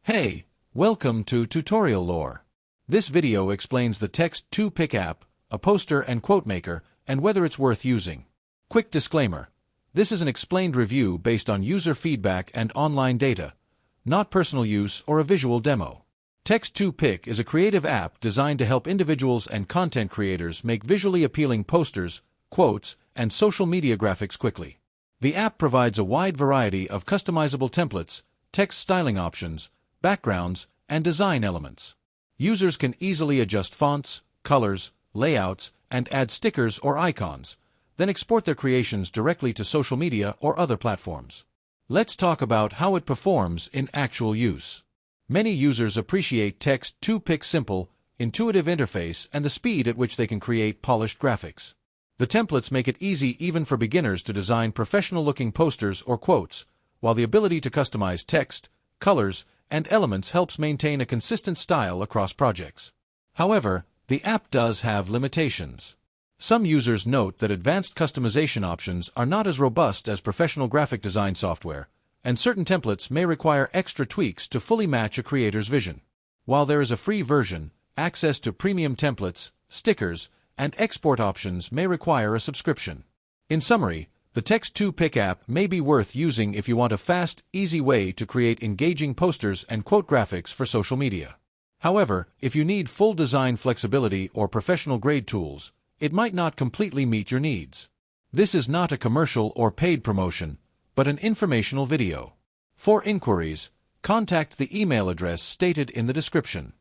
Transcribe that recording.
Hey, welcome to Tutorial Lore. This video explains the Text2Pic app, a poster and quote maker, and whether it's worth using. Quick disclaimer. This is an explained review based on user feedback and online data, not personal use or a visual demo. Text2Pic is a creative app designed to help individuals and content creators make visually appealing posters, quotes, and social media graphics quickly. The app provides a wide variety of customizable templates, text styling options, backgrounds, and design elements. Users can easily adjust fonts, colors, layouts, and add stickers or icons, then export their creations directly to social media or other platforms. Let's talk about how it performs in actual use. Many users appreciate Text2Pic's simple, intuitive interface and the speed at which they can create polished graphics. The templates make it easy even for beginners to design professional-looking posters or quotes, while the ability to customize text, colors, and elements helps maintain a consistent style across projects. However, the app does have limitations. Some users note that advanced customization options are not as robust as professional graphic design software, and certain templates may require extra tweaks to fully match a creator's vision. While there is a free version, access to premium templates, stickers, and export options may require a subscription. In summary, the Text2Pic app may be worth using if you want a fast, easy way to create engaging posters and quote graphics for social media. However, if you need full design flexibility or professional-grade tools, it might not completely meet your needs. This is not a commercial or paid promotion, but an informational video. For inquiries, contact the email address stated in the description.